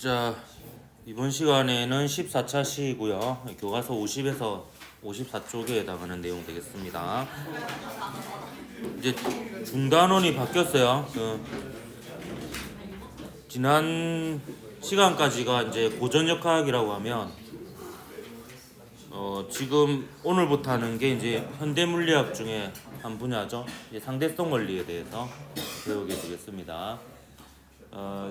자, 이번 시간에는 14차 시이고요. 교과서 50에서 54쪽에 해당하는 내용 되겠습니다. 이제 중단원이 바뀌었어요. 지난 시간까지가 이제 고전역학이라고 하면 지금 오늘부터 하는 게 이제 현대 물리학 중에 한 분야죠. 이제 상대성 원리에 대해서 배우게 되겠습니다.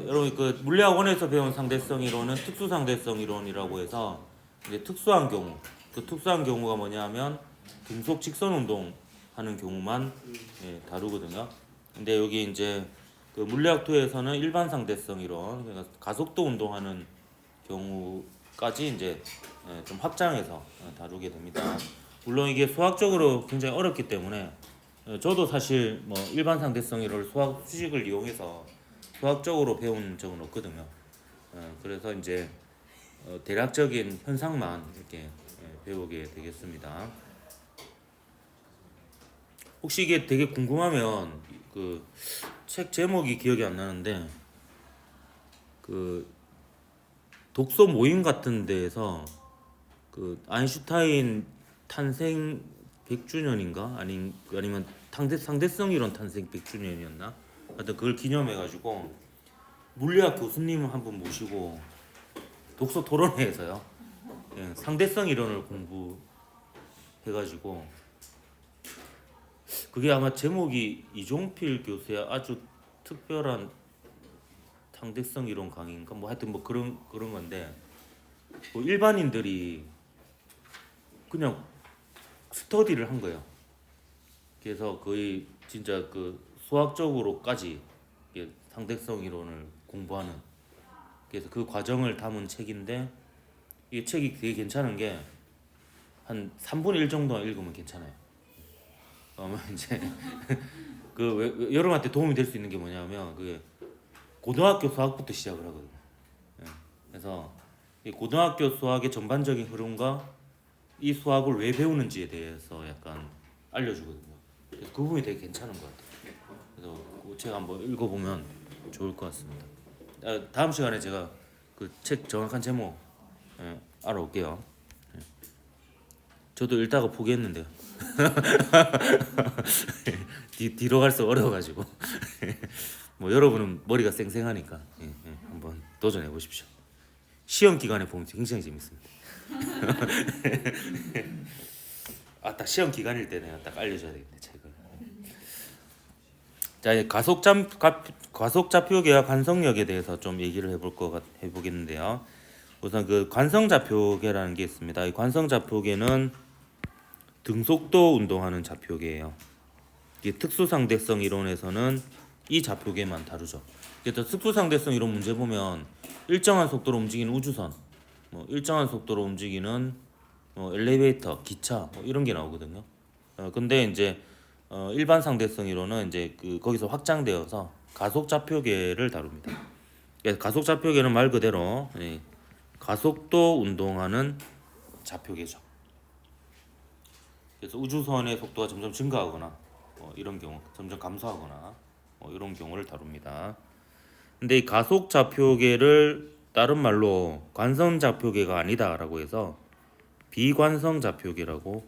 여러분 그 물리학원에서 배운 상대성 이론은 특수 상대성 이론이라고 해서 이제 특수한 경우, 그 특수한 경우가 뭐냐면 등속 직선 운동 하는 경우만 다루거든요. 근데 여기 이제 그 물리학 2에서는 일반 상대성 이론, 그러니까 가속도 운동하는 경우까지 이제 좀 확장해서 다루게 됩니다. 물론 이게 수학적으로 굉장히 어렵기 때문에 저도 사실 뭐 일반 상대성 이론을 수학 수식을 이용해서 수학적으로 배운 적은 없거든요. 그래서 이제 대략적인 현상만 이렇게 배우게 되겠습니다. 혹시 이게 되게 궁금하면 그 책 제목이 기억이 안 나는데 그 독서 모임 같은 데에서 그 아인슈타인 탄생 100주년인가 아니면 상대성 이론 탄생 100주년이었나? 하여튼 그걸 기념해 가지고 물리학 교수님 한 분 모시고 독서 토론회에서요. 상대성 이론을 공부해 가지고 그게 아마 제목이 이종필 교수의 아주 특별한 상대성 이론 강의인가 뭐 하여튼 뭐 그런 건데 뭐 일반인들이 그냥 스터디를 한 거예요. 그래서 거의 진짜 그 수학적으로까지 상대성 이론을 공부하는, 그래서 그 과정을 담은 책인데 이 책이 되게 괜찮은 게 한 3분의 1 정도만 읽으면 괜찮아요. 그러면 이제 그 여러분한테 도움이 될 수 있는 게 뭐냐면 그게 고등학교 수학부터 시작을 하거든요. 그래서 이 고등학교 수학의 전반적인 흐름과 이 수학을 왜 배우는지에 대해서 약간 알려주거든요. 그래서 그 부분이 되게 괜찮은 것 같아요. 그래서 그 책 한번 읽어보면 좋을 것 같습니다. 다음 시간에 제가 그 책 정확한 제목 알아올게요. 저도 읽다가 포기했는데요. 뒤로 갈수록 어려워가지고 뭐 여러분은 머리가 쌩쌩하니까 한번 도전해 보십시오. 시험 기간에 보면 굉장히 재밌습니다. 딱 시험 기간일 때 내가 딱 알려줘야 되겠네 책을. 자, 이제 가속좌표계와 관성력에 대해서 좀 얘기를 해보겠는데요. 우선 그 관성좌표계라는 게 있습니다. 이 관성좌표계는 등속도 운동하는 좌표계예요. 이게 특수상대성 이론에서는 이 좌표계만 다루죠. 그래서 특수상대성 이론 문제 보면 일정한 속도로 움직이는 우주선, 뭐 일정한 속도로 움직이는 엘리베이터, 기차 뭐 이런 게 나오거든요. 근데 이제 일반 상대성 이론은 이제 거기서 확장되어서 가속 좌표계를 다룹니다. 그래서 가속 좌표계는 말 그대로 가속도 운동하는 좌표계죠. 그래서 우주선의 속도가 점점 증가하거나 이런 경우, 점점 감소하거나 이런 경우를 다룹니다. 근데 이 가속 좌표계를 다른 말로 관성 좌표계가 아니다라고 해서 비관성 좌표계라고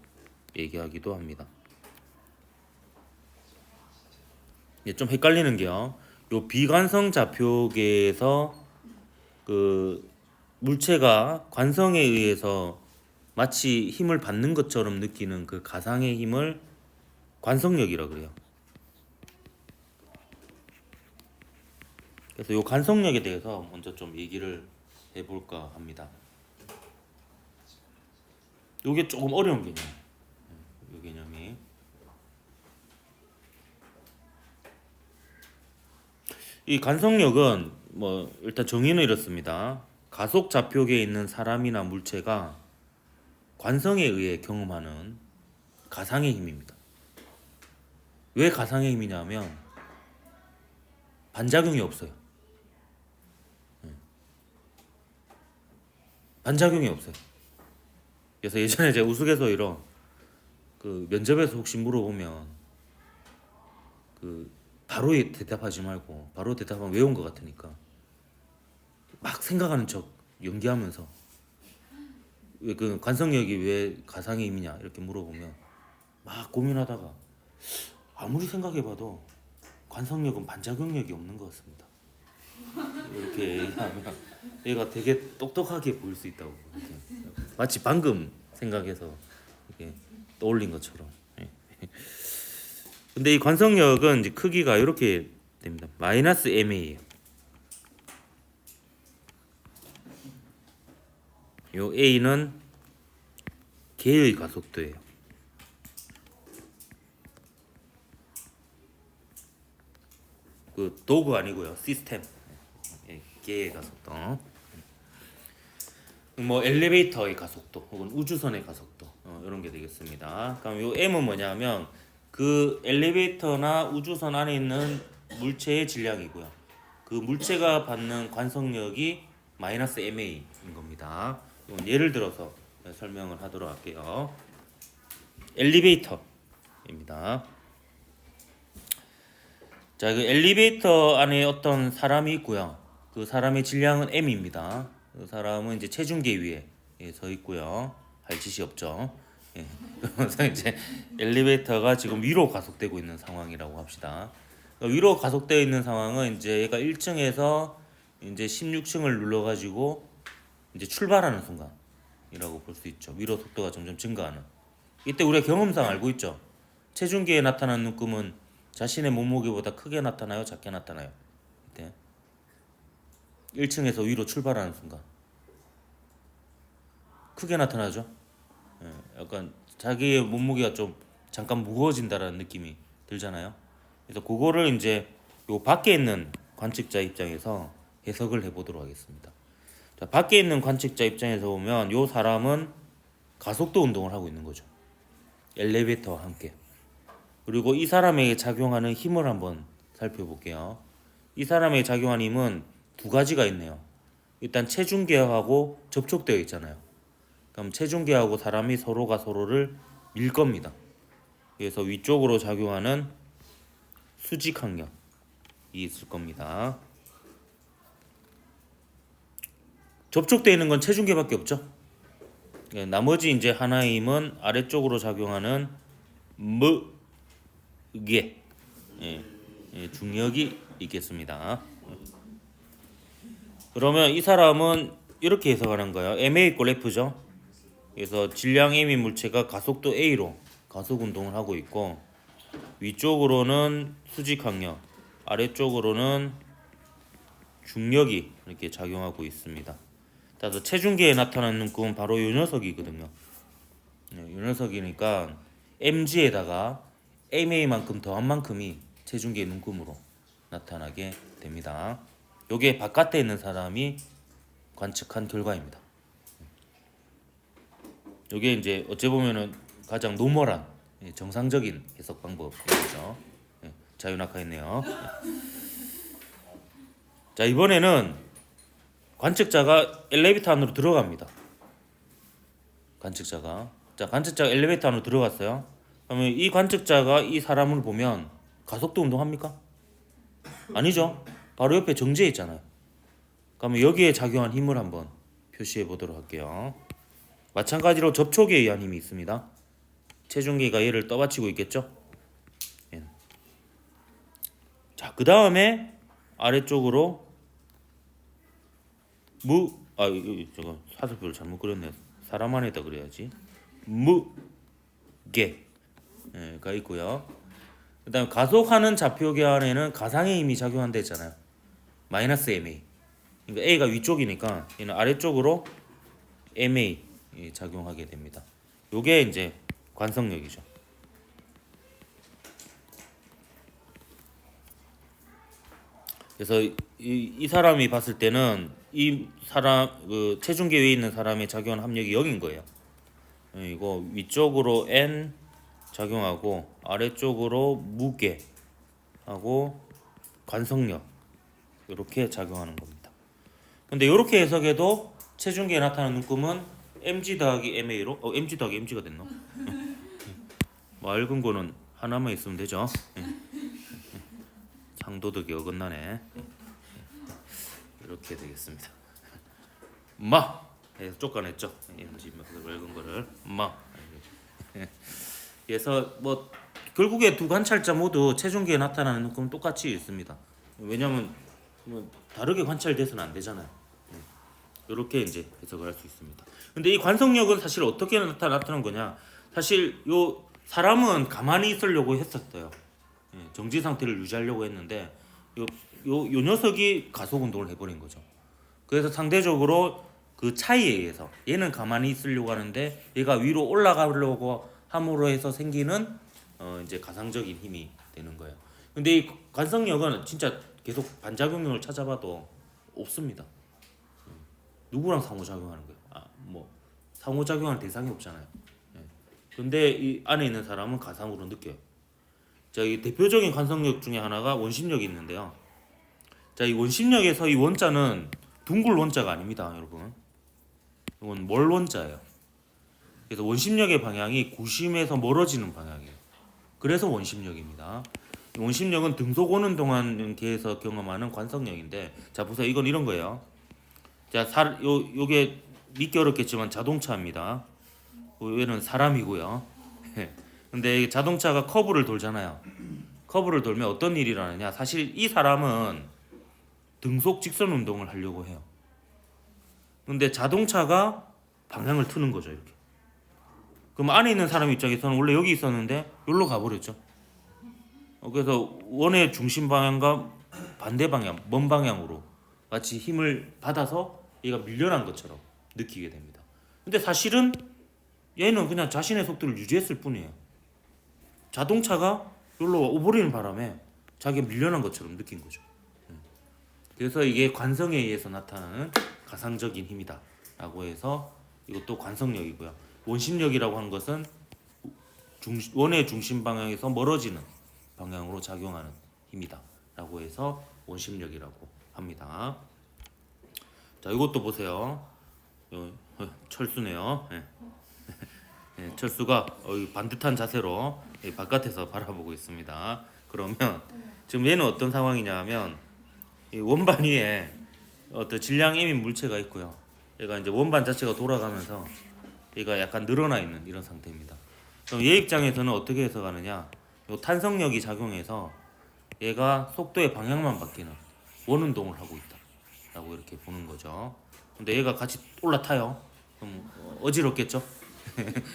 얘기하기도 합니다. 좀 헷갈리는 게요. 요 비관성 좌표계에서 그 물체가 관성에 의해서 마치 힘을 받는 것처럼 느끼는 그 가상의 힘을 관성력이라고 그래요. 그래서 요 관성력에 대해서 먼저 좀 얘기를 해볼까 합니다. 요게 조금 어려운 개념이에요. 요 개념이. 이 관성력은 뭐 일단 정의는 이렇습니다. 가속 좌표계에 있는 사람이나 물체가 관성에 의해 경험하는 가상의 힘입니다. 왜 가상의 힘이냐면 반작용이 없어요. 반작용이 없어요. 그래서 예전에 제가 우스갯소리로 그 면접에서 혹시 물어보면 바로 대답하지 말고 바로 대답하면 외운 것 같으니까 막 막 생각하는 척 연기하면서 왜 그 관성력이 왜 가상의 힘이냐 이렇게 물어보면 막 고민하다가 아무리 생각해봐도 관성력은 반작용력이 없는 것 같습니다. 이렇게 얘기하면 얘가 되게 똑똑하게 보일 수 있다고 이렇게. 마치 방금 생각해서 이렇게 떠올린 것처럼. 근데 이 관성력은 이제 크기가 이렇게 됩니다. 마이너스 mA예요. 요 a는 개의 가속도예요. 그 도구 아니고요. 시스템. 개의 가속도. 뭐 엘리베이터의 가속도 혹은 우주선의 가속도 이런 게 되겠습니다. 그럼 요 m은 뭐냐면 그 엘리베이터나 우주선 안에 있는 물체의 질량이고요. 그 물체가 받는 관성력이 마이너스 ma인 겁니다. 예를 들어서 설명을 하도록 할게요. 엘리베이터입니다. 자, 그 엘리베이터 안에 어떤 사람이 있고요. 그 사람의 질량은 m입니다. 그 사람은 이제 체중계 위에 서 있고요. 할 짓이 없죠. 그래서 이제 엘리베이터가 지금 위로 가속되고 있는 상황이라고 합시다. 위로 가속되어 있는 상황은 이제 얘가 1층에서 이제 16층을 눌러가지고 이제 출발하는 순간이라고 볼 수 있죠. 위로 속도가 점점 증가하는. 이때 우리가 경험상 알고 있죠. 체중계에 나타나는 눈금은 자신의 몸무게보다 크게 나타나요, 작게 나타나요? 이때 1층에서 위로 출발하는 순간 크게 나타나죠. 약간 자기의 몸무게가 좀 잠깐 무거워진다라는 느낌이 들잖아요. 그래서 그거를 이제 요 밖에 있는 관측자 입장에서 해석을 해보도록 하겠습니다. 자, 밖에 있는 관측자 입장에서 보면 요 사람은 가속도 운동을 하고 있는 거죠. 엘리베이터와 함께. 그리고 이 사람에게 작용하는 힘을 한번 살펴볼게요. 이 사람에게 작용하는 힘은 두 가지가 있네요. 일단 체중계하고 접촉되어 있잖아요. 그럼 체중계하고 사람이 서로가 서로를 밀 겁니다. 그래서 위쪽으로 작용하는 수직항력이 있을 겁니다. 접촉되어 있는 건 체중계밖에 없죠. 나머지 이제 하나의 힘은 아래쪽으로 작용하는 무게, 중력이 있겠습니다. 그러면 이 사람은 이렇게 해석하는 거예요. ma = f죠. 그래서 질량 m인 물체가 가속도 a로 가속 운동을 하고 있고 위쪽으로는 수직항력, 아래쪽으로는 중력이 이렇게 작용하고 있습니다. 따라서 체중계에 나타나는 눈금은 바로 이 녀석이거든요. 이 녀석이니까 mg에다가 ma만큼 더한 만큼이 체중계의 눈금으로 나타나게 됩니다. 요게 바깥에 있는 사람이 관측한 결과입니다. 요게 이제 어찌 보면은 가장 노멀한 정상적인 해석 방법이죠. 자유낙하했네요. 자, 이번에는 관측자가 엘리베이터 안으로 들어갑니다. 관측자가 엘리베이터 안으로 들어갔어요. 그러면 이 관측자가 이 사람을 보면 가속도 운동합니까? 아니죠. 바로 옆에 정지해 있잖아요. 그러면 여기에 작용한 힘을 한번 표시해 보도록 할게요. 마찬가지로 접촉에 의한 힘이 있습니다. 체중계가 얘를 떠받치고 있겠죠. 자, 그 다음에 아래쪽으로 저거 사슬표를 잘못 그렸네. 사람 안에다 그려야지. 무게가 있고요. 그 다음에 가속하는 좌표계 안에는 가상의 힘이 작용한다 했잖아요. 마이너스 ma. 그러니까 a가 위쪽이니까 얘는 아래쪽으로 ma 작용하게 됩니다. 요게 이제 관성력이죠. 그래서 이 사람이 봤을 때는 이 사람 그 체중계 위에 있는 사람의 작용한 압력이 0인 거예요. 이거 위쪽으로 n 작용하고 아래쪽으로 무게하고 관성력 이렇게 작용하는 겁니다. 근데 이렇게 해석해도 체중계에 나타나는 눈금은 mg 더하기 ma로 mg 더하기 mg가 됐나? 맑은 거는 하나만 있으면 되죠. 상도덕이 어긋나네. 이렇게 되겠습니다. 마 해서 쫓아냈죠. 엔지 맑은 거를 마. 그래서 뭐 결국에 두 관찰자 모두 체중계에 나타나는 건 똑같이 있습니다. 왜냐하면 뭐 다르게 관찰돼서는 안 되잖아요. 이렇게 이제 해석을 할 수 있습니다. 근데 이 관성력은 사실 어떻게 나타난 거냐? 사실 요 사람은 가만히 있으려고 했었어요. 정지 상태를 유지하려고 했는데 요 녀석이 가속 운동을 해버린 거죠. 그래서 상대적으로 그 차이에 의해서 얘는 가만히 있으려고 하는데 얘가 위로 올라가려고 함으로 해서 생기는 이제 가상적인 힘이 되는 거예요. 근데 이 관성력은 진짜 계속 반작용력을 찾아봐도 없습니다. 누구랑 상호작용하는 거예요? 뭐 상호작용하는 대상이 없잖아요. 근데 이 안에 있는 사람은 가상으로 느껴요. 자, 이 대표적인 관성력 중에 하나가 원심력이 있는데요. 자, 이 원심력에서 이 원자는 둥글 원자가 아닙니다, 여러분. 이건 멀 원자예요. 그래서 원심력의 방향이 구심에서 멀어지는 방향이에요. 그래서 원심력입니다. 원심력은 등속 오는 동안계에서 경험하는 관성력인데, 자 보세요. 이건 이런 거예요. 자, 요게 믿기 어렵겠지만 자동차입니다. 얘는 사람이고요. 근데 자동차가 커브를 돌잖아요. 커브를 돌면 어떤 일이 일어나냐? 사실 이 사람은 등속 직선 운동을 하려고 해요. 근데 자동차가 방향을 트는 거죠, 이렇게. 그럼 안에 있는 사람 입장에서는 원래 여기 있었는데 여기로 가버렸죠. 그래서 원의 중심 방향과 반대 방향, 먼 방향으로 마치 힘을 받아서 얘가 밀려난 것처럼 느끼게 됩니다. 근데 사실은 얘는 그냥 자신의 속도를 유지했을 뿐이에요. 자동차가 여기로 오버리는 바람에 자기가 밀려난 것처럼 느낀 거죠. 그래서 이게 관성에 의해서 나타나는 가상적인 힘이다 라고 해서 이것도 관성력이고요. 원심력이라고 하는 것은 원의 중심 방향에서 멀어지는 방향으로 작용하는 힘이다 라고 해서 원심력이라고 합니다. 자, 이것도 보세요. 철수네요. 철수가 반듯한 자세로 바깥에서 바라보고 있습니다. 그러면 지금 얘는 어떤 상황이냐면 원반 위에 어떤 질량 M인 물체가 있고요. 얘가 이제 원반 자체가 돌아가면서 얘가 약간 늘어나 있는 이런 상태입니다. 그럼 얘 입장에서는 어떻게 해석하느냐? 요 탄성력이 작용해서 얘가 속도의 방향만 바뀌는 원운동을 하고 있다라고 이렇게 보는 거죠. 근데 얘가 같이 올라타요. 그럼 어지럽겠죠?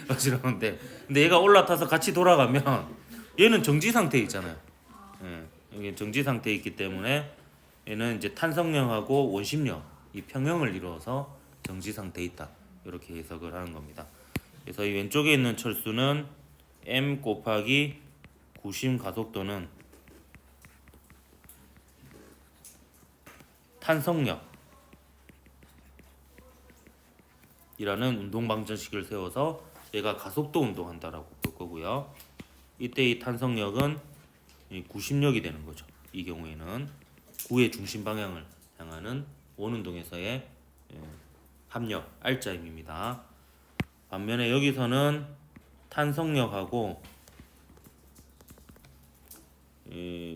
어지러운데, 근데 얘가 올라타서 같이 돌아가면 얘는 정지 상태에 있잖아요. 여기 정지 상태에 있기 때문에 얘는 이제 탄성력하고 원심력 이 평형을 이루어서 정지 상태에 있다 이렇게 해석을 하는 겁니다. 그래서 이 왼쪽에 있는 철수는 m 곱하기 구심 가속도는 탄성력 이라는 운동 방정식을 세워서 얘가 가속도 운동한다라고 볼 거고요. 이때 이 탄성력은 구심력이 되는 거죠. 이 경우에는 구의 중심 방향을 향하는 원운동에서의 합력 R자임입니다. 반면에 여기서는 탄성력하고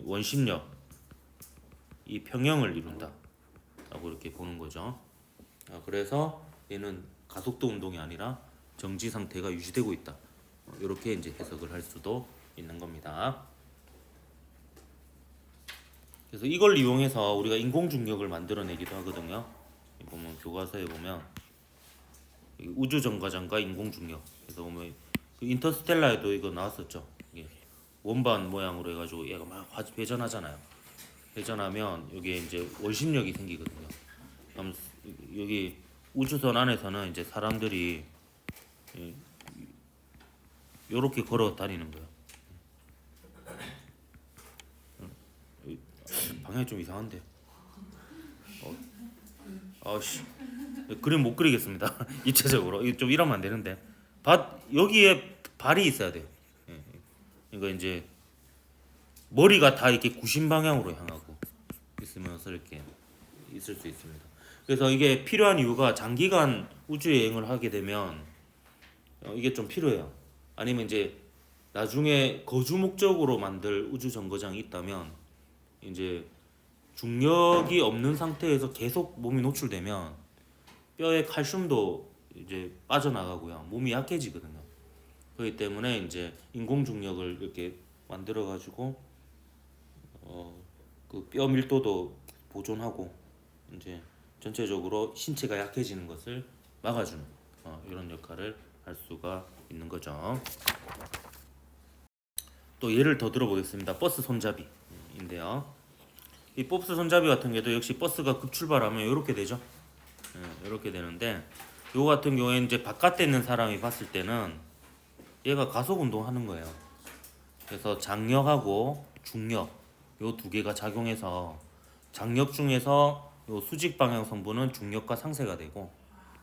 원심력 이 평형을 이룬다라고 이렇게 보는 거죠. 그래서 얘는 가속도 운동이 아니라 정지 상태가 유지되고 있다. 이렇게 이제 해석을 할 수도 있는 겁니다. 그래서 이걸 이용해서 우리가 인공 중력을 만들어내기도 하거든요. 보면 교과서에 보면 우주 정거장과 인공 중력. 그래서 보면 그 인터스텔라에도 이거 나왔었죠. 이게 원반 모양으로 해가지고 얘가 막 회전하잖아요. 회전하면 여기에 이제 원심력이 생기거든요. 그럼 여기 우주선 안에서는 이제 사람들이 요렇게 걸어 다니는 거예요. 방향이 좀 이상한데. 아씨, 그림 못 그리겠습니다. 입체적으로 좀 이러면 안 되는데. 여기에 발이 있어야 돼요. 이거 이제 머리가 다 이렇게 구심 방향으로 향하고 있으면서 이렇게 있을 수 있습니다. 그래서 이게 필요한 이유가 장기간 우주 여행을 하게 되면 이게 좀 필요해요. 아니면 이제 나중에 거주 목적으로 만들 우주 정거장이 있다면 이제 중력이 없는 상태에서 계속 몸이 노출되면 뼈의 칼슘도 이제 빠져나가고요. 몸이 약해지거든요. 그렇기 때문에 이제 인공 중력을 이렇게 만들어 가지고 그 뼈 밀도도 보존하고 이제 전체적으로 신체가 약해지는 것을 막아주는 이런 역할을 할 수가 있는 거죠. 또 예를 더 들어보겠습니다. 버스 손잡이인데요. 이 버스 손잡이 같은 경우도 역시 버스가 급출발하면 이렇게 되죠. 이렇게 되는데 요 같은 경우에 이제 바깥에 있는 사람이 봤을 때는 얘가 가속 운동하는 거예요. 그래서 장력하고 중력 요 두 개가 작용해서 장력 중에서 요 수직 방향 성분은 중력과 상쇄가 되고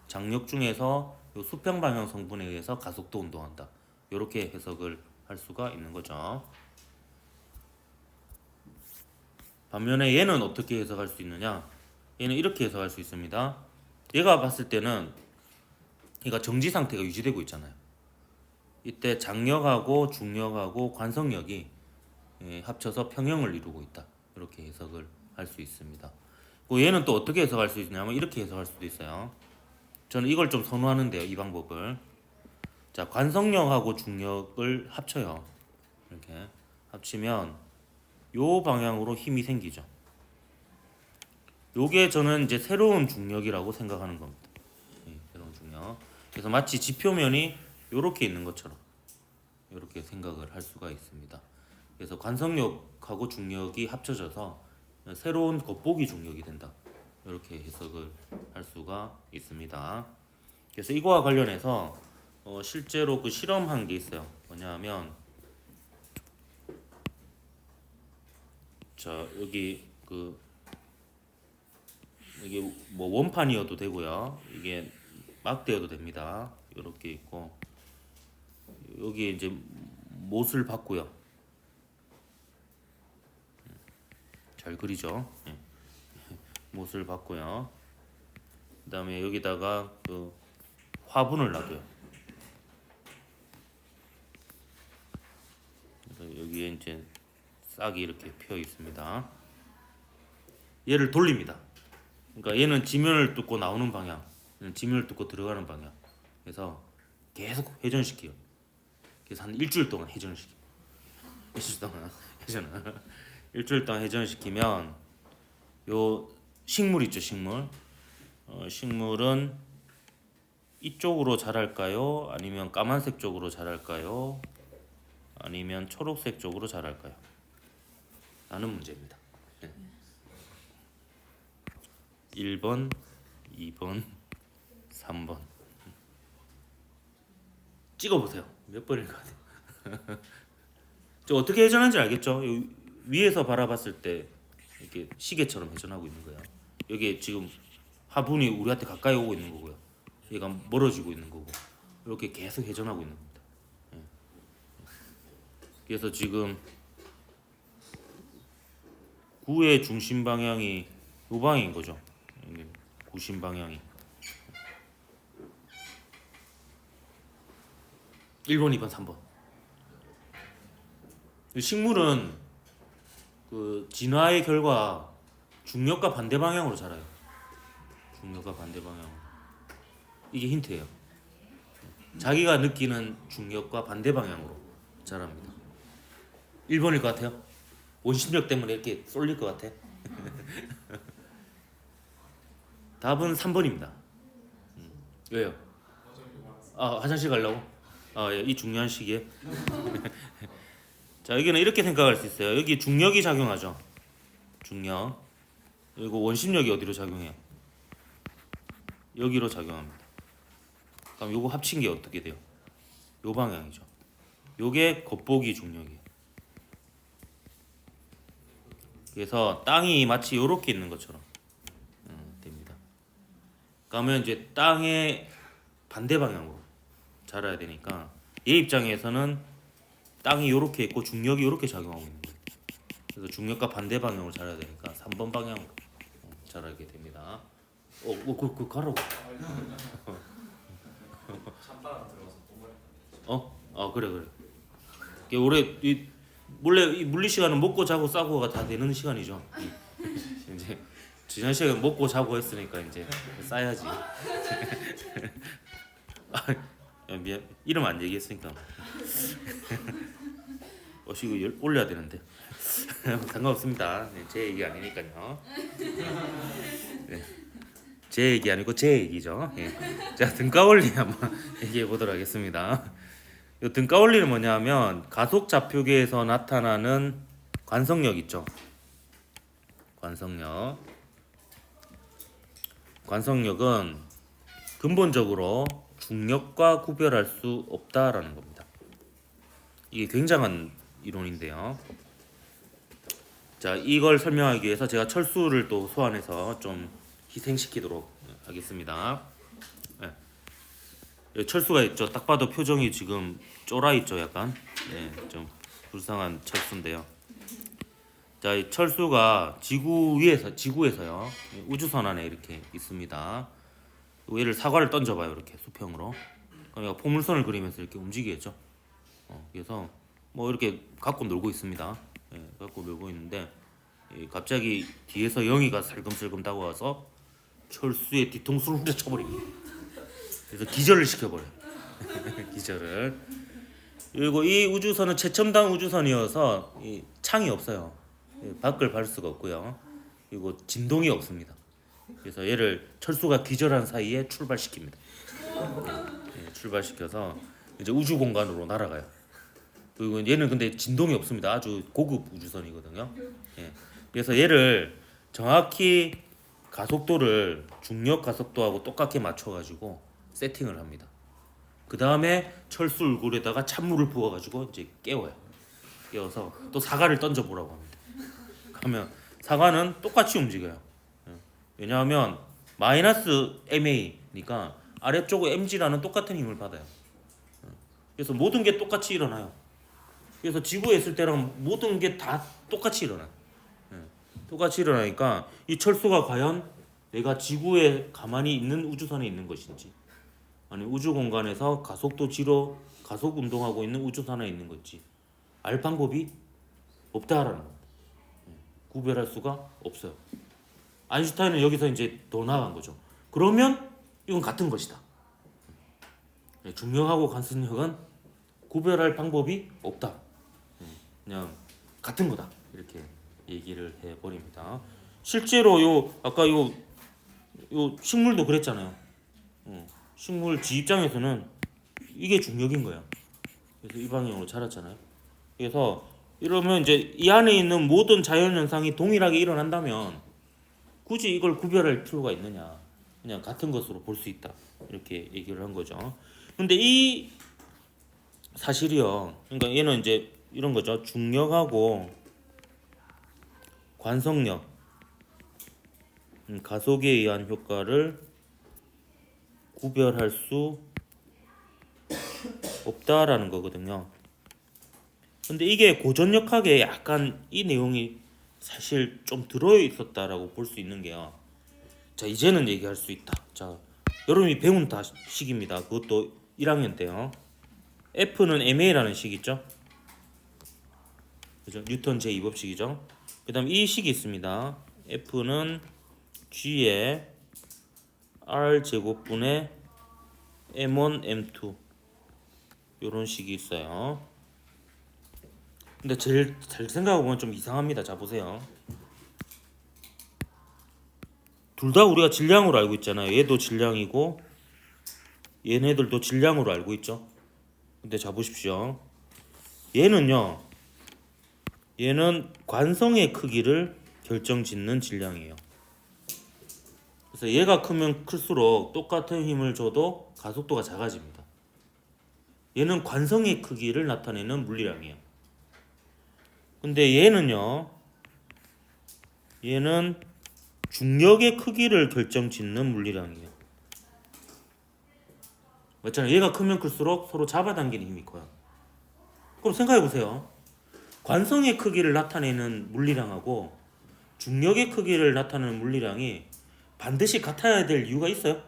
장력 중에서 요 수평 방향 성분에 의해서 가속도 운동한다. 이렇게 해석을 할 수가 있는 거죠. 반면에 얘는 어떻게 해석할 수 있느냐? 얘는 이렇게 해석할 수 있습니다. 얘가 봤을 때는 얘가 정지 상태가 유지되고 있잖아요. 이때 장력하고 중력하고 관성력이 합쳐서 평형을 이루고 있다. 이렇게 해석을 할 수 있습니다. 얘는 또 어떻게 해석할 수 있냐면 이렇게 해석할 수도 있어요. 저는 이걸 좀 선호하는데요. 이 방법을. 자, 관성력하고 중력을 합쳐요. 이렇게 합치면 요 방향으로 힘이 생기죠. 요게 저는 이제 새로운 중력이라고 생각하는 겁니다. 새로운 중력. 그래서 마치 지표면이 요렇게 있는 것처럼 이렇게 생각을 할 수가 있습니다. 그래서 관성력하고 중력이 합쳐져서 새로운 겉보기 중력이 된다. 이렇게 해석을 할 수가 있습니다. 그래서 이거와 관련해서 실제로 그 실험한 게 있어요. 뭐냐면 자 여기 이게 뭐 원판이어도 되고요. 이게 막대여도 됩니다. 이렇게 있고 여기 이제 못을 받고요. 잘 그리죠. 못을 받고요. 그다음에 여기다가 그 화분을 놔둬요. 그래서 여기에 이제 싹이 이렇게 펴 있습니다. 얘를 돌립니다. 그러니까 얘는 지면을 뚫고 나오는 방향, 얘는 지면을 뚫고 들어가는 방향. 그래서 계속 회전시켜요. 그래서 한 일주일 동안 회전을 시켜요. 일주일 동안 회전을 일주일 동안 회전시키면 요 식물 있죠, 식물. 식물은 이쪽으로 자랄까요? 아니면 까만색 쪽으로 자랄까요? 아니면 초록색 쪽으로 자랄까요? 라는 문제입니다. 1번, 2번, 3번. 찍어보세요. 몇 번일 것 같아요. 저 어떻게 회전하는지 알겠죠? 위에서 바라봤을 때 이렇게 시계처럼 회전하고 있는 거예요. 여기 지금 화분이 우리한테 가까이 오고 있는 거고요. 얘가 멀어지고 있는 거고 이렇게 계속 회전하고 있는 겁니다. 그래서 지금 구의 중심 방향이 요 방향인 거죠. 구심 방향이 1번, 2번, 3번. 식물은 그 진화의 결과 중력과 반대 방향으로 자라요. 중력과 반대 방향. 이게 힌트예요. 자기가 느끼는 중력과 반대 방향으로 자랍니다. 1번일 것 같아요. 원심력 때문에 이렇게 쏠릴 것 같아. 답은 3번입니다. 왜요? 화장실 가려고? 예, 이 중요한 시기에. 자, 여기는 이렇게 생각할 수 있어요. 여기 중력이 작용하죠. 중력. 그리고 원심력이 어디로 작용해요? 여기로 작용합니다. 그럼 요거 합친 게 어떻게 돼요? 요 방향이죠. 요게 겉보기 중력이에요. 그래서 땅이 마치 요렇게 있는 것처럼 됩니다. 그러면 이제 땅의 반대 방향으로 자라야 되니까 얘 입장에서는 땅이 요렇게 있고 중력이 요렇게 작용하고 있는 거예요. 그래서 중력과 반대 방향으로 자라야 되니까 3번 방향으로 자라게 됩니다. 그 가라고. 잠바람 들어가서 그래. 이게 원래 이 물리 시간은 먹고 자고 싸고가 다 되는 시간이죠. 이제 지난 시간에 먹고 자고 했으니까 이제 싸야지. 아, 미안, 이름 안 얘기했으니까. 이거 올려야 되는데. 상관없습니다. 네, 제 얘기 아니니까요. 네, 제 얘기 아니고 제 얘기죠. 예. 자, 등가올리 한번 얘기해 보도록 하겠습니다. 이 등가올리는 뭐냐면 가속 좌표계에서 나타나는 관성력 있죠. 관성력은 근본적으로 중력과 구별할 수 없다라는 겁니다. 이게 굉장한 이론인데요. 자, 이걸 설명하기 위해서 제가 철수를 또 소환해서 좀 희생시키도록 하겠습니다. 네. 철수가 있죠. 딱 봐도 표정이 지금 쫄아 있죠, 약간. 네, 좀 불쌍한 철수인데요. 자, 이 철수가 지구에서요. 우주선 안에 이렇게 있습니다. 얘를 사과를 던져봐요, 이렇게 수평으로. 그러니까 포물선을 그리면서 이렇게 움직이겠죠. 그래서 뭐 이렇게 갖고 놀고 있습니다. 예, 갖고 놀고 있는데 갑자기 뒤에서 영희가 살금살금 다가와서 철수의 뒤통수를 후려쳐버립니다. 그래서 기절을 시켜버려요. 기절을. 그리고 이 우주선은 최첨단 우주선이어서 이 창이 없어요. 밖을 밟을 수가 없고요. 그리고 진동이 없습니다. 그래서 얘를 철수가 기절한 사이에 출발시킵니다. 출발시켜서 이제 우주 공간으로 날아가요. 그리고 얘는 근데 진동이 없습니다. 아주 고급 우주선이거든요. 예. 그래서 얘를 정확히 가속도를 중력 가속도하고 똑같게 맞춰가지고 세팅을 합니다. 그 다음에 철수 얼굴에다가 찬물을 부어가지고 이제 깨워요. 깨워서 또 사과를 던져보라고 합니다. 그러면 사과는 똑같이 움직여요. 왜냐하면 마이너스 MA니까 아래쪽에 MG라는 똑같은 힘을 받아요. 그래서 모든 게 똑같이 일어나요. 그래서 지구에 있을 때랑 모든 게 다 똑같이 일어나요. 똑같이 일어나니까 이 철수가 과연 내가 지구에 가만히 있는 우주선에 있는 것인지 아니 우주 공간에서 가속도지로 가속 운동하고 있는 우주선에 있는 건지 알 방법이 없다라는 겁니다. 구별할 수가 없어요. 아인슈타인은 여기서 이제 더 나아간 거죠. 그러면 이건 같은 것이다. 중력하고 관성력은 구별할 방법이 없다. 그냥 같은 거다. 이렇게 얘기를 해버립니다. 실제로 아까 요 식물도 그랬잖아요. 식물 지 입장에서는 이게 중력인 거야. 그래서 이 방향으로 자랐잖아요. 그래서 이러면 이제 이 안에 있는 모든 자연 현상이 동일하게 일어난다면 굳이 이걸 구별할 필요가 있느냐? 그냥 같은 것으로 볼 수 있다. 이렇게 얘기를 한 거죠. 근데 이 사실이요. 그러니까 얘는 이제 이런 거죠. 중력하고 관성력, 가속에 의한 효과를 구별할 수 없다라는 거거든요. 근데 이게 고전역학에 약간 이 내용이 사실 좀 들어 있었다라고 볼 수 있는 게요. 자, 이제는 얘기할 수 있다. 자, 여러분이 배운 다 식입니다. 그것도 1학년 때요. F는 ma라는 식 있죠. 그죠? 뉴턴 제2법칙이죠. 그다음 이 식이 있습니다. F는 G의 R 제곱분의 M1 M2 이런 식이 있어요. 근데 제일 잘 생각해보면 좀 이상합니다. 자, 보세요. 둘 다 우리가 질량으로 알고 있잖아요. 얘도 질량이고 얘네들도 질량으로 알고 있죠. 근데 자, 보십시오. 얘는요. 얘는 관성의 크기를 결정짓는 질량이에요. 그래서 얘가 크면 클수록 똑같은 힘을 줘도 가속도가 작아집니다. 얘는 관성의 크기를 나타내는 물리량이에요. 근데 얘는요. 얘는 중력의 크기를 결정짓는 물리량이에요. 맞잖아요. 얘가 크면 클수록 서로 잡아당기는 힘이 커요. 그럼 생각해 보세요. 관성의 크기를 나타내는 물리량하고 중력의 크기를 나타내는 물리량이 반드시 같아야 될 이유가 있어요?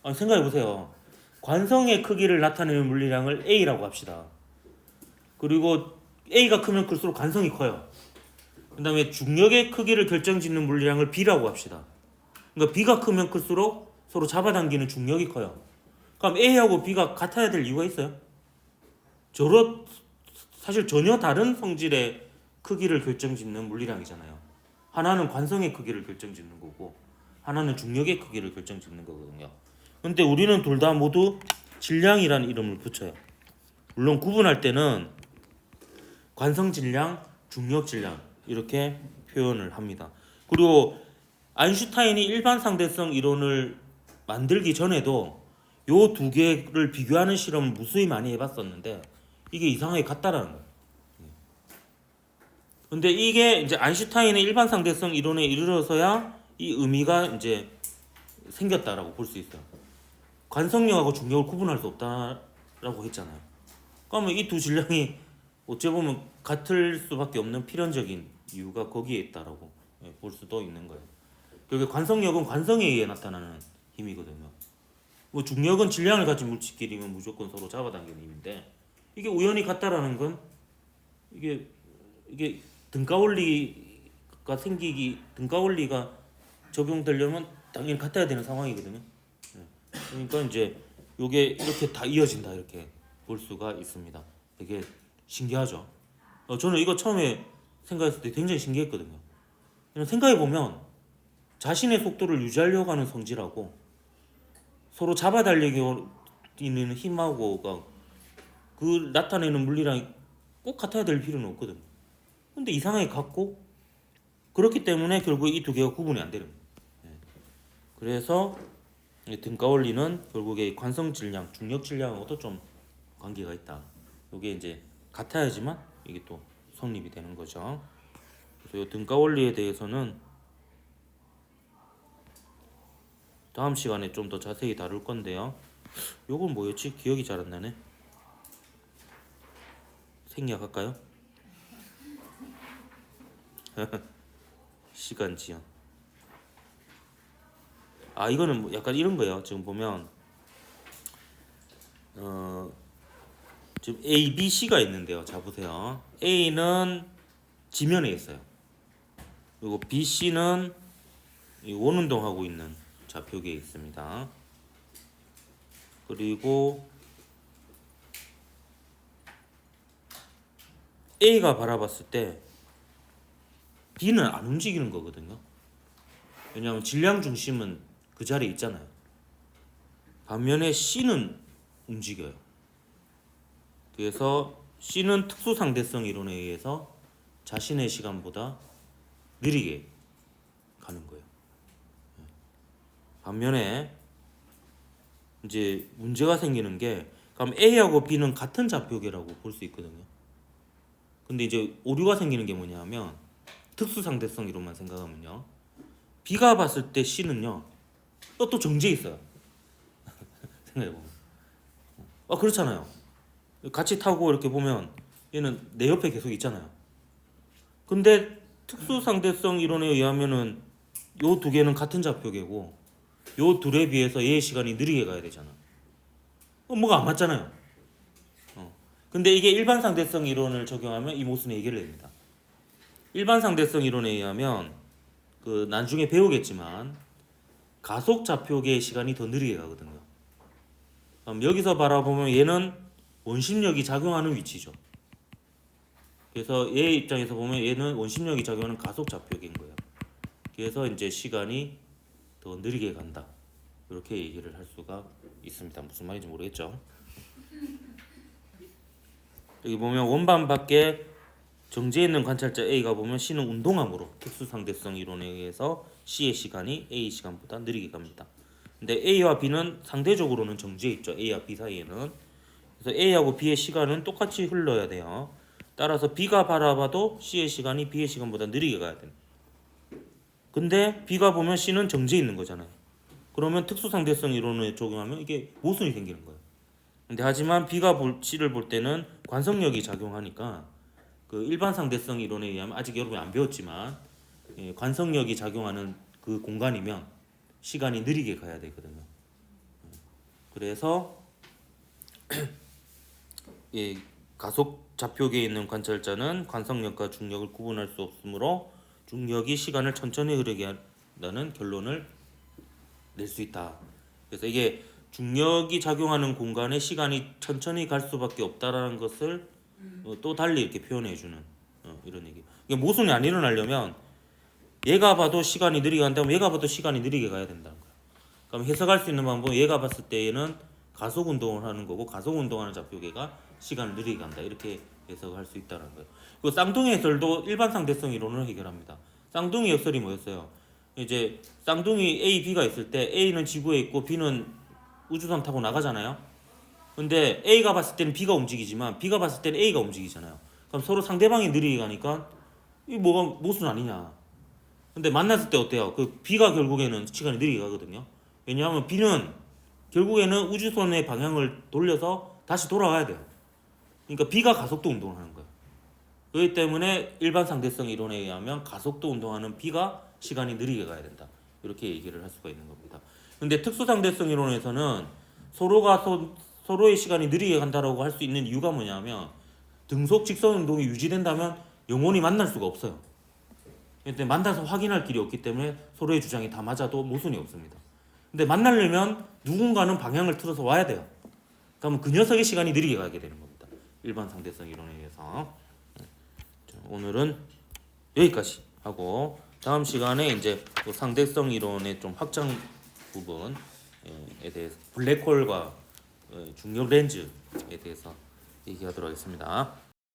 아니, 생각해 보세요. 관성의 크기를 나타내는 물리량을 A라고 합시다. 그리고 A가 크면 클수록 관성이 커요. 그다음에 중력의 크기를 결정짓는 물리량을 B라고 합시다. 그러니까 B가 크면 클수록 서로 잡아당기는 중력이 커요. 그럼 A하고 B가 같아야 될 이유가 있어요? 저로 사실 전혀 다른 성질의 크기를 결정짓는 물리량이잖아요. 하나는 관성의 크기를 결정짓는 거고 하나는 중력의 크기를 결정짓는 거거든요. 근데 우리는 둘 다 모두 질량이라는 이름을 붙여요. 물론 구분할 때는 관성 질량, 중력 질량 이렇게 표현을 합니다. 그리고 아인슈타인이 일반 상대성 이론을 만들기 전에도 요 두 개를 비교하는 실험을 무수히 많이 해봤었는데 이게 이상하게 같다라는 거예요. 근데 이게 이제 아인슈타인의 일반 상대성 이론에 이르러서야 이 의미가 이제 생겼다라고 볼 수 있어요. 관성력하고 중력을 구분할 수 없다라고 했잖아요. 그러면 이 두 질량이 어찌 보면 같을 수밖에 없는 필연적인 이유가 거기에 있다라고 볼 수도 있는 거예요. 그리고 관성력은 관성에 의해 나타나는 힘이거든요. 뭐 중력은 질량을 가진 물질끼리면 무조건 서로 잡아당기는 힘인데 이게 우연히 같다라는 건 이게 등가원리가 적용되려면 당연히 같아야 되는 상황이거든요. 그러니까 이제 요게 이렇게 다 이어진다 이렇게 볼 수가 있습니다. 되게 신기하죠. 저는 이거 처음에 생각했을 때 굉장히 신기했거든요. 생각해 보면 자신의 속도를 유지하려고 하는 성질하고 서로 잡아달리는 힘하고가 그 나타내는 물리량이 꼭 같아야 될 필요는 없거든요. 근데 이상하게 같고 그렇기 때문에 결국 이 두 개가 구분이 안 되는 거예요. 그래서 등가원리는 결국에 관성 질량, 중력 질량하고도 좀 관계가 있다. 이게 이제 같아야지만 이게 또 성립이 되는 거죠. 그래서 이 등가원리에 대해서는 다음 시간에 좀 더 자세히 다룰 건데요. 요건 뭐였지? 기억이 잘 안 나네. 생략할까요? 시간 지연. 이거는 뭐 약간 이런 거예요. 지금 보면 지금 A, B, C가 있는데요. 자 보세요. A는 지면에 있어요. 그리고 B, C는 원운동하고 있는 좌표계에 있습니다. 그리고 A가 바라봤을 때 B는 안 움직이는 거거든요. 왜냐하면 질량 중심은 그 자리에 있잖아요. 반면에 C는 움직여요. 그래서 C는 특수상대성 이론에 의해서 자신의 시간보다 느리게 가는 거예요. 반면에 이제 문제가 생기는 게 그럼 A하고 B는 같은 좌표계라고 볼 수 있거든요. 근데 이제 오류가 생기는 게 뭐냐면 특수상대성 이론만 생각하면요. B가 봤을 때 C는요. 또 정지해 있어요. 생각해보면. 그렇잖아요. 같이 타고 이렇게 보면 얘는 내 옆에 계속 있잖아요. 근데 특수상대성 이론에 의하면은 요 두 개는 같은 좌표계고 요 둘에 비해서 얘의 시간이 느리게 가야 되잖아. 뭐가 안 맞잖아요. 근데 이게 일반 상대성 이론을 적용하면 이 모순을 해결해야 됩니다. 일반 상대성 이론에 의하면 그 나중에 배우겠지만 가속 좌표계의 시간이 더 느리게 가거든요. 그럼 여기서 바라보면 얘는 원심력이 작용하는 위치죠. 그래서 얘 입장에서 보면 얘는 원심력이 작용하는 가속 좌표계인 거예요. 그래서 이제 시간이 더 느리게 간다. 이렇게 얘기를 할 수가 있습니다. 무슨 말인지 모르겠죠. 여기 보면 원반 밖에 정지해 있는 관찰자 A가 보면 C는 운동함으로 특수상대성 이론에 의해서 C의 시간이 A 시간보다 느리게 갑니다. 근데 A와 B는 상대적으로는 정지해 있죠. A와 B 사이에는. 그래서 A하고 B의 시간은 똑같이 흘러야 돼요. 따라서 B가 바라봐도 C의 시간이 B의 시간보다 느리게 가야 돼요. 근데 B가 보면 C는 정지해 있는 거잖아요. 그러면 특수상대성 이론을 적용하면 이게 모순이 생기는 거예요. 근데 하지만 B가 C를 볼 때는 관성력이 작용하니까 그 일반 상대성 이론에 의하면 아직 여러분이 안 배웠지만 관성력이 작용하는 그 공간이면 시간이 느리게 가야 되거든요. 그래서 가속 좌표계에 있는 관찰자는 관성력과 중력을 구분할 수 없으므로 중력이 시간을 천천히 흐르게 한다는 결론을 낼 수 있다. 그래서 이게 중력이 작용하는 공간에 시간이 천천히 갈 수밖에 없다라는 것을 또 달리 이렇게 표현해주는 이런 얘기. 이게 모순이 안 일어나려면 얘가 봐도 시간이 느리게 간다면 얘가 봐도 시간이 느리게 가야 된다는 거야. 그럼 해석할 수 있는 방법은 얘가 봤을 때에는 가속 운동을 하는 거고 가속 운동하는 좌표계가 시간을 느리게 간다. 이렇게 해석할 수 있다는 거예요. 그 쌍둥이 해설도 일반 상대성 이론을 해결합니다. 쌍둥이 해설이 뭐였어요? 이제 쌍둥이 A, B가 있을 때 A는 지구에 있고 B는 우주선 타고 나가잖아요. 근데 A가 봤을 때는 B가 움직이지만 B가 봤을 때는 A가 움직이잖아요. 그럼 서로 상대방이 느리게 가니까 이 뭐가 모순 아니냐. 근데 만났을 때 어때요? 그 B가 결국에는 시간이 느리게 가거든요. 왜냐하면 B는 결국에는 우주선의 방향을 돌려서 다시 돌아와야 돼요. 그러니까 B가 가속도 운동을 하는 거예요. 그렇기 때문에 일반 상대성 이론에 의하면 가속도 운동하는 B가 시간이 느리게 가야 된다. 이렇게 얘기를 할 수가 있는 겁니다. 근데 특수 상대성 이론에서는 서로의 시간이 느리게 간다라고 할 수 있는 이유가 뭐냐면 등속 직선 운동이 유지된다면 영원히 만날 수가 없어요. 근데 만나서 확인할 길이 없기 때문에 서로의 주장이 다 맞아도 모순이 없습니다. 근데 만나려면 누군가는 방향을 틀어서 와야 돼요. 그러면 그 녀석의 시간이 느리게 가게 되는 겁니다. 일반 상대성 이론에 의해서. 오늘은 여기까지 하고 다음 시간에 이제 또 상대성 이론의 좀 확장 부분에 대해서 블랙홀과 중력 렌즈에 대해서 얘기하도록 하겠습니다.